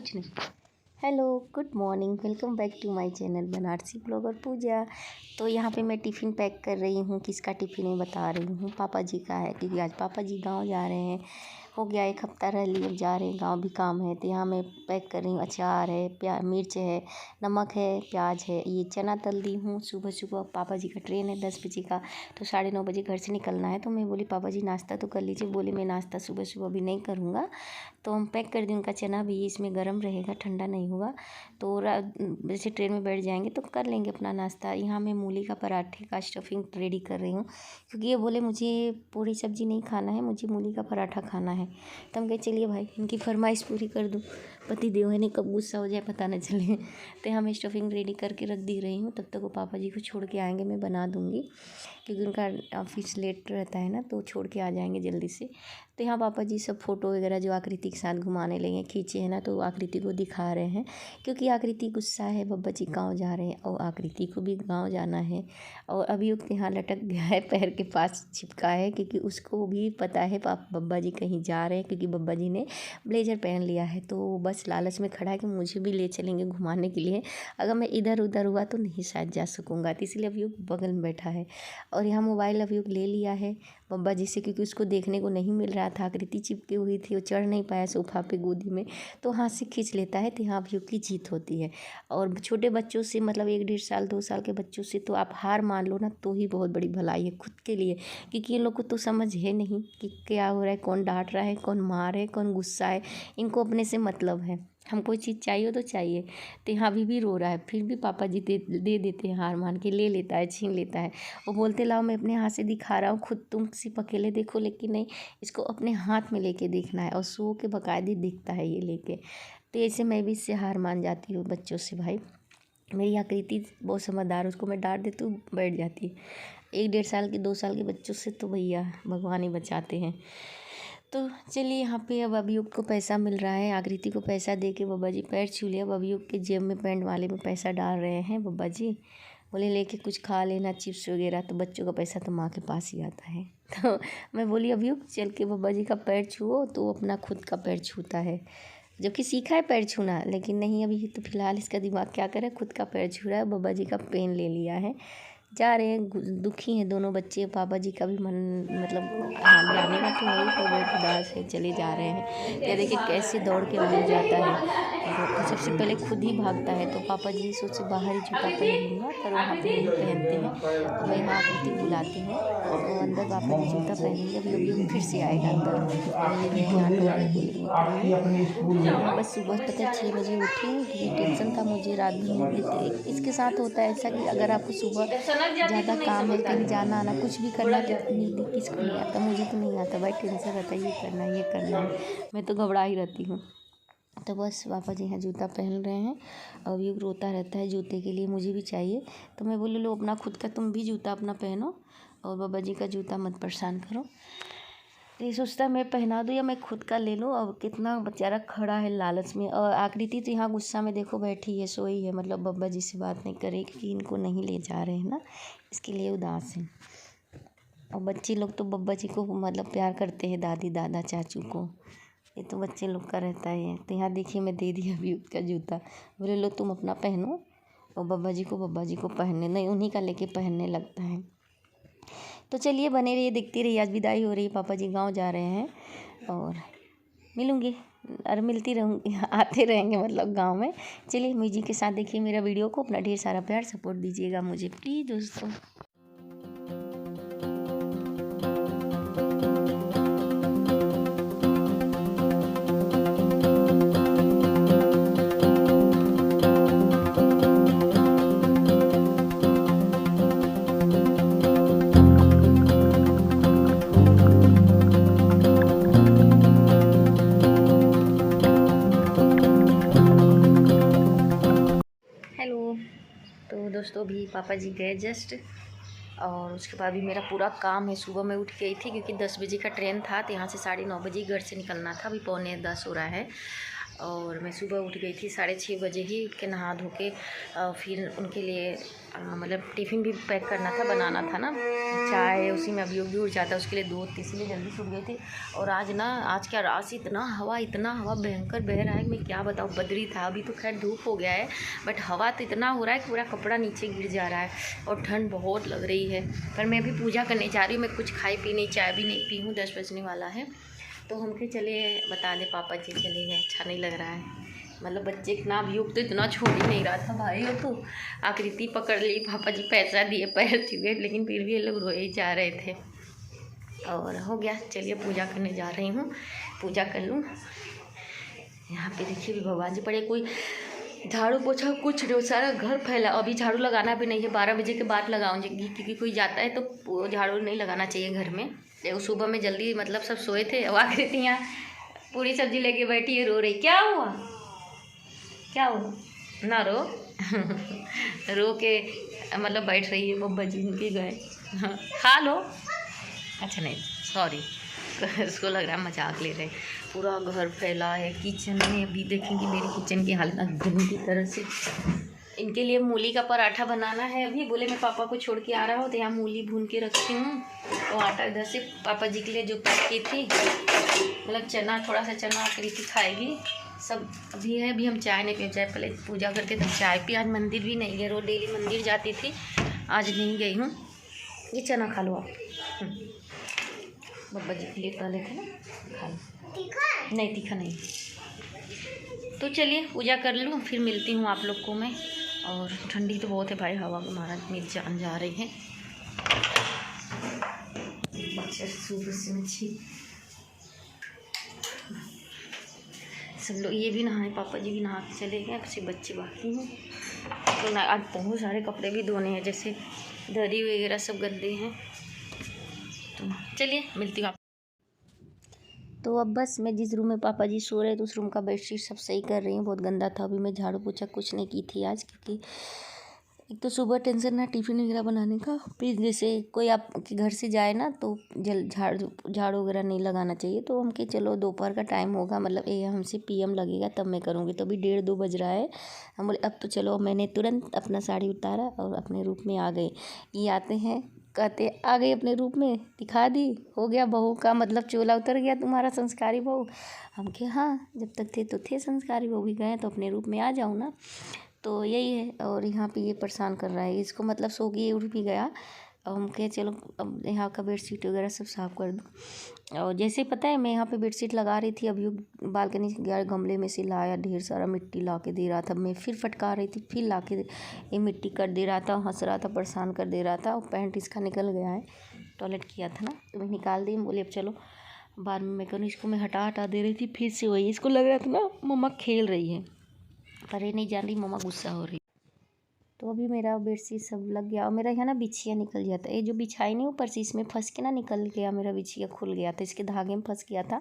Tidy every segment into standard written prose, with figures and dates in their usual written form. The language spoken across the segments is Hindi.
कुछ नहीं। Hello, good morning, welcome back to my channel Banarasi blogger Pooja. तो यहाँ पे मैं टिफ़िन पैक कर रही हूँ। किसका टिफ़िन है बता रही हूँ, पापा जी का है, क्योंकि आज पापा जी गांव जा रहे हैं। हो गया 1 हफ्ता रह लिए, जा रहे हैं, गांव भी काम है। तो यहाँ मैं पैक कर रही हूँ। अचार है, मिर्च है, नमक है, प्याज है, ये चना तल दी हूँ। सुबह सुबह पापा जी का ट्रेन है 10 बजे का, तो 9:30 बजे घर से निकलना है। तो मैं बोली पापा जी नाश्ता तो कर लीजिए। बोले मैं नाश्ता सुबह सुबह अभी नहीं करूँगा। तो हम पैक कर दें उनका चना भी, इसमें गर्म रहेगा, ठंडा नहीं होगा। तो जैसे ट्रेन में बैठ जाएंगे तो कर लेंगे अपना नाश्ता। यहाँ मैं मूली का पराठे का स्टफिंग रेडी कर रही हूँ, क्योंकि ये बोले मुझे पूरी सब्ज़ी नहीं खाना है, मुझे मूली का पराठा खाना है। तो हम कहे चलिए भाई इनकी फरमाइश पूरी कर दूँ, पति देव है नहीं, कब गुस्सा हो जाए पता न चले। तो हम स्टफिंग रेडी करके रख दी रही हूँ। तब तक वो पापा जी को छोड़ के आएंगे, मैं बना दूँगी, क्योंकि उनका ऑफिस लेट रहता है ना, तो छोड़ के आ जाएंगे जल्दी से। तो यहाँ पापा जी सब फ़ोटो वगैरह जो आकृति के साथ घुमाने लगे, खींचे हैं ना, तो आकृति को दिखा रहे हैं, क्योंकि आकृति गुस्सा है, बब्बा जी गाँव जा रहे हैं और आकृति को भी गाँव जाना है। और अभियुक्त यहाँ लटक गया है, पैर के पास चिपका है, क्योंकि उसको भी पता है बब्बा जी कहीं जा रहे हैं, क्योंकि बब्बा जी ने ब्लेजर पहन लिया है। तो वो बस लालच में खड़ा है कि मुझे भी ले चलेंगे घुमाने के लिए। अगर मैं इधर उधर हुआ तो नहीं शायद जा सकूँगा, तो इसलिए अभियुक्त बगल में बैठा है। और यहाँ मोबाइल अभियुक्त ले लिया है बब्बा जी से, क्योंकि उसको देखने को नहीं मिल रहा था। आकृति चिपकी हुई थी, वो चढ़ नहीं पाया सोफा पे गोदी में, तो हाथ से खींच लेता है। तो यहाँ अभियुक्त की जीत होती है। और छोटे बच्चों से, मतलब 1 डेढ़ साल 2 साल के बच्चों से तो आप हार मान लो ना, तो ही बहुत बड़ी भलाई है खुद के लिए, क्योंकि इन लोग को तो समझ है नहीं कि क्या हो रहा है, कौन डांट रहा है, कौन मार है, कौन गुस्सा है। इनको अपने से मतलब है, हम कोई चीज़ चाहिए तो चाहिए। तो यहाँ अभी भी रो रहा है, फिर भी पापा जी दे देते हैं, हार मान के ले लेता है, छीन लेता है। वो बोलते लाओ मैं अपने हाथ से दिखा रहा हूँ, खुद तुम सिर्फ अकेले देखो, लेकिन नहीं, इसको अपने हाथ में लेके देखना है। और सो के बाकायदे दिखता है ये लेके। तो ऐसे मैं भी इससे हार मान जाती हूँ बच्चों से। भाई मेरी आकृति बहुत समझदार है, उसको मैं डांट देती हूँ बैठ जाती है। 1 डेढ़ साल के 2 साल के बच्चों से तो भैया भगवान ही बचाते हैं। तो चलिए यहाँ पे अब अभियुक्त को पैसा मिल रहा है। आकृति को पैसा दे के बब्बा जी पैर छू लिया। अब अभियुक्त के जेब में, पैंट वाले में पैसा डाल रहे हैं बब्बा जी। बोले लेके कुछ खा लेना, चिप्स वगैरह। तो बच्चों का पैसा तो माँ के पास ही आता है। तो मैं बोली अभियुक्त चल के बब्बा जी का पैर छुओ, तो वो अपना खुद का पैर छूता है, जबकि सीखा है पैर छूना, लेकिन नहीं, अभी तो फिलहाल इसका दिमाग क्या करे, खुद का पैर छू रहा है। बब्बा जी का पेन ले लिया है, जा रहे हैं। दुखी हैं दोनों बच्चे। पापा जी का भी मन, मतलब हाँ जाने का तो है ही, पर बहुत उदास है, चले जा रहे हैं। क्या देखिए कैसे दौड़ के मिल जाता है, तो सबसे पहले खुद ही भागता है। तो पापा जी सोचे बाहर ही जूता पहन लूँगा, पर वहाँ पे नहीं पहनते हैं। तो मैं यहाँ आकृति बुलाती हूँ, तो अंदर पापा जी जूता पहनेंगे। अभी फिर से आएगा अंदर, ये मैं ऑटो वाले बोलेंगे। यहाँ बस सुबह पता 6 बजे उठी, ये टेंशन था मुझे रात भर नींद। इसके साथ होता है ऐसा कि अगर आपको सुबह ज़्यादा काम है, कहीं जाना आना कुछ भी करना, तो नींद किसको नहीं आता, मुझे तो नहीं आता भाई। टेंशन रहता है, ये करना है, ये करना है, मैं तो घबरा ही रहती हूँ। तो बस पापा जी यहाँ जूता पहन रहे हैं। और ये रोता रहता है जूते के लिए, मुझे भी चाहिए। तो मैं बोली लो अपना खुद का तुम भी जूता अपना पहनो, और बाबा जी का जूता मत परेशान करो। तो ये सोचता है मैं पहना दूँ या मैं खुद का ले लूँ। और कितना बेचारा खड़ा है लालच में। और आकृति तो यहाँ गुस्सा में देखो बैठी है, सोई है, मतलब बब्बा जी से बात नहीं करे, क्योंकि इनको नहीं ले जा रहे हैं ना, इसके लिए उदास है। और बच्चे लोग तो बब्बा जी को मतलब प्यार करते हैं, दादी दादा चाचू को, ये तो बच्चे लोग का रहता है। तो यहाँ देखिए मैं दे दिया अभी उसका जूता, बोले लो तुम अपना पहनो, और बब्बा जी को पहनने नहीं, उन्हीं का लेके पहनने लगता है। तो चलिए बने रहिए, देखती रहिए। आज विदाई हो रही है, पापा जी गाँव जा रहे हैं, और मिलूँगी और मिलती रहूँगी, आते रहेंगे मतलब गाँव में। चलिए म्यूजिक के साथ देखिए मेरा वीडियो को, अपना ढेर सारा प्यार सपोर्ट दीजिएगा मुझे प्लीज़ दोस्तों। हेलो, तो दोस्तों अभी पापा जी गए जस्ट, और उसके बाद भी मेरा पूरा काम है। सुबह मैं उठ गई थी, क्योंकि 10 बजे का ट्रेन था, तो यहाँ से 9:30 बजे घर से निकलना था। अभी 9:45 हो रहा है। और मैं सुबह उठ गई थी 6:30 बजे ही, उठ के नहा धो के फिर उनके लिए मतलब टिफ़िन भी पैक करना था, बनाना था ना, चाय उसी में अभी भी उठ जाता है उसके लिए दूध, इसलिए जल्दी से उठ गई थी। और आज क्या रात से इतना हवा भयंकर बह रहा है, मैं क्या बताऊँ। बदरी था, अभी तो खैर धूप हो गया है, बट हवा तो इतना हो रहा है कि पूरा कपड़ा नीचे गिर जा रहा है और ठंड बहुत लग रही है। पर मैं भी पूजा करने जा रही हूँ, मैं कुछ खाई पी नहीं, चाय भी नहीं पी हूँ, 10 बजने वाला है। तो हमके चले बता दे पापा जी चले गए, अच्छा नहीं लग रहा है। मतलब बच्चे इतना अभियोग तो इतना छोड़ ही नहीं रहा था भाई, वो तो आकृति पकड़ ली, पापा जी पैसा दिए, पैर छुए, लेकिन फिर भी ये लोग रोए ही जा रहे थे। और हो गया, चलिए पूजा करने जा रही हूँ, पूजा कर लूँ। यहाँ पे देखिए भी भगवान जी पड़े, कोई झाड़ू पोछा कुछ नहीं, सारा घर फैला। अभी झाड़ू लगाना भी नहीं है, 12 बजे के बाद लगाऊंगी, क्योंकि कोई जाता है तो झाड़ू नहीं लगाना चाहिए घर में। देखो सुबह में जल्दी मतलब सब सोए थे, अब आकृति यहाँ पूरी सब्जी लेके बैठी है, रो रही। क्या हुआ, क्या हुआ, ना रो रो के मतलब बैठ रही है, बब्बा जी इनके गए। खा लो, अच्छा नहीं सॉरी उसको लग रहा है मजाक ले रहे। पूरा घर फैला है, किचन में अभी देखेंगे मेरी किचन की हालत बुरी तरह से। इनके लिए मूली का पराठा बनाना है, अभी बोले मैं पापा को छोड़ के आ रहा हूँ तो यहाँ मूली भून के रखती हूँ। तो आटा इधर से पापा जी के लिए जो पैक की थी, मतलब चना, थोड़ा सा चना आकृति खाएगी सब। अभी है, अभी हम चाय नहीं पी, चाय पहले पूजा करके तब चाय पी। आज मंदिर भी नहीं गए, रोज डेली मंदिर जाती थी, आज नहीं गई हूँ। ये चना खा लो आप, बब्बा जी के लिए डाले थे ना, खा लो। तीखा नहीं, तीखा नहीं। तो चलिए पूजा कर लूँ, फिर मिलती हूँ आप लोग को मैं। और ठंडी तो बहुत है भाई, हवा के मारा मेरी जान जा रही है। सुबह से मच्छी सब लोग, ये भी नहाए, पापा जी भी नहा के चले गए, सिर्फ बच्चे बाकी हैं। तो ना आज बहुत सारे कपड़े भी धोने हैं, जैसे दरी वगैरह सब गंदे हैं। तो चलिए मिलती हूँ आप। तो अब बस मैं जिस रूम में पापा जी सो रहे थे उस रूम का बेडशीट सब सही कर रही हूँ, बहुत गंदा था। अभी मैं झाड़ू पोछा कुछ नहीं की थी आज, क्योंकि एक तो सुबह टेंशन ना टिफ़िन वगैरह बनाने का, फिर जैसे कोई आपके घर से जाए ना तो झाड़ू वगैरह नहीं लगाना चाहिए। तो हम कि चलो दोपहर का टाइम होगा, मतलब ये हमसे PM लगेगा तब मैं करूँगी। तो अभी 1:30-2 बज रहा है, हम बोले अब तो चलो। मैंने तुरंत अपना साड़ी उतारा और अपने रूप में आ गई। ये आते हैं, कहते आ गई अपने रूप में, दिखा दी, हो गया बहू का मतलब चोला उतर गया तुम्हारा, संस्कारी बहू। हम के हाँ, जब तक थे तो थे संस्कारी बहू, भी गए तो अपने रूप में आ जाओ ना। तो यही है। और यहाँ पे ये परेशान कर रहा है, इसको मतलब सो के उठ भी गया। और हम कहे चलो अब यहाँ का बेडशीट वगैरह सब साफ़ कर दो। और जैसे पता है मैं यहाँ पे बेडशीट लगा रही थी, अभी बालकनी से गया, गमले में से लाया, ढेर सारा मिट्टी ला के दे रहा था। मैं फिर फटका रही थी, फिर ला के ये मिट्टी कर दे रहा था, हंस रहा था, परेशान कर दे रहा था। और पैंट इसका निकल गया है, टॉयलेट किया था ना तो मैं निकाल दी। बोले अब चलो बाद में मैं करूँ। इसको मैं हटा दे रही थी, फिर से वही, इसको लग रहा था ना मम्मा खेल रही है, पर ये नहीं जान रही मम्मा गुस्सा हो रही। तो अभी मेरा बेडशीट सब लग गया। और मेरा यहाँ ना बिछिया निकल गया था, ये जो बिछाई नहीं ऊपर से, इसमें फंस के ना निकल गया मेरा बिछिया, खुल गया था, इसके धागे में फंस गया था,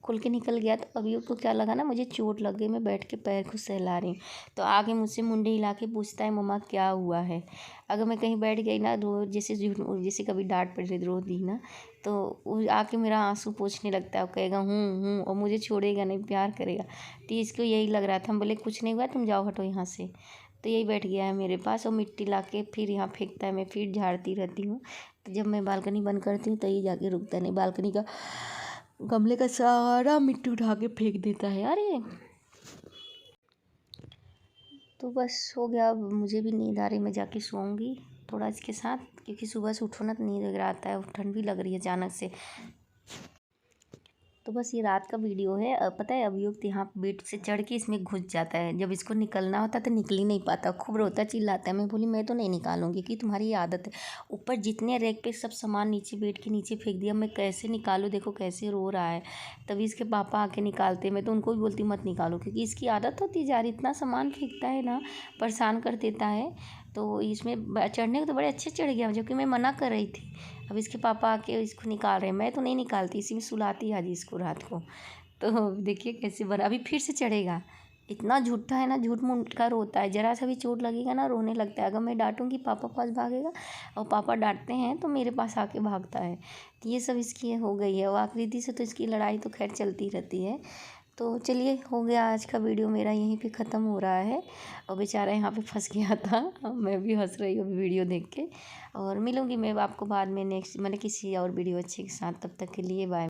खुल के निकल गया। तो अभी उसको क्या लगा ना, मुझे चोट लग गई, मैं बैठ के पैर को सहला रही हूँ। तो आगे मुझसे मुंडे हिला के पूछता है मम्मा क्या हुआ है। अगर मैं कहीं बैठ गई ना रो, जैसे कभी डांट पड़ रही रो दी ना, तो वो आके मेरा आंसू पोंछने लगता है, वो कहेगा हूँ, और मुझे छोड़ेगा नहीं, प्यार करेगा। तो इसको यही लग रहा था। हम बोले कुछ नहीं हुआ, तुम जाओ हटो यहाँ से। तो यही बैठ गया है मेरे पास, और मिट्टी ला के फिर यहाँ फेंकता है, मैं फिर झाड़ती रहती हूँ। तो जब मैं बालकनी बंद करती हूँ तो ये जाके रुकता नहीं, बालकनी का गमले का सारा मिट्टी उठा के फेंक देता है यार ये। तो बस हो गया, अब मुझे भी नींद आ रही, मैं जाके सोऊंगी थोड़ा इसके साथ, क्योंकि सुबह से उठो ना तो नींद वगैरह आता है, और ठंड भी लग रही है अचानक से। तो बस ये रात का वीडियो है। पता है अभियुक्त यहाँ बेड से चढ़ के इसमें घुस जाता है, जब इसको निकलना होता है तो निकल ही नहीं पाता, खूब रोता चिल्लाता है। मैं बोली मैं तो नहीं निकालूंगी, कि तुम्हारी ये आदत है। ऊपर जितने रैक पे सब सामान नीचे बेड के नीचे फेंक दिया, मैं कैसे निकालूँ, देखो कैसे रो रहा है। तभी इसके पापा आके निकालते, मैं तो उनको भी बोलती मत निकालो, क्योंकि इसकी आदत होती जा रही, इतना सामान फेंकता है ना, परेशान कर देता है। तो इसमें चढ़ने को तो बड़े अच्छे चढ़ गया, जबकि मैं मना कर रही थी। अब इसके पापा आके इसको निकाल रहे हैं, मैं तो नहीं निकालती, इसी में सुलाती आज इसको रात को। तो देखिए कैसे बना, अभी फिर से चढ़ेगा। इतना झूठा है ना, झूठ मूठ का रोता है, ज़रा सा भी चोट लगेगा ना रोने लगता है। अगर मैं डांटूंगी पापा पास भागेगा, और पापा डांटते हैं तो मेरे पास आके भागता है। तो ये सब इसकी हो गई है। और आकृति से तो इसकी लड़ाई तो खैर चलती रहती है। तो चलिए, हो गया आज का वीडियो मेरा यहीं पे ख़त्म हो रहा है। और बेचारा यहाँ पे फंस गया था। मैं भी हंस रही हूँ वीडियो देख के। और मिलूँगी मैं आपको बाद में नेक्स्ट, मतलब किसी और वीडियो अच्छे के साथ। तब तक के लिए बाय।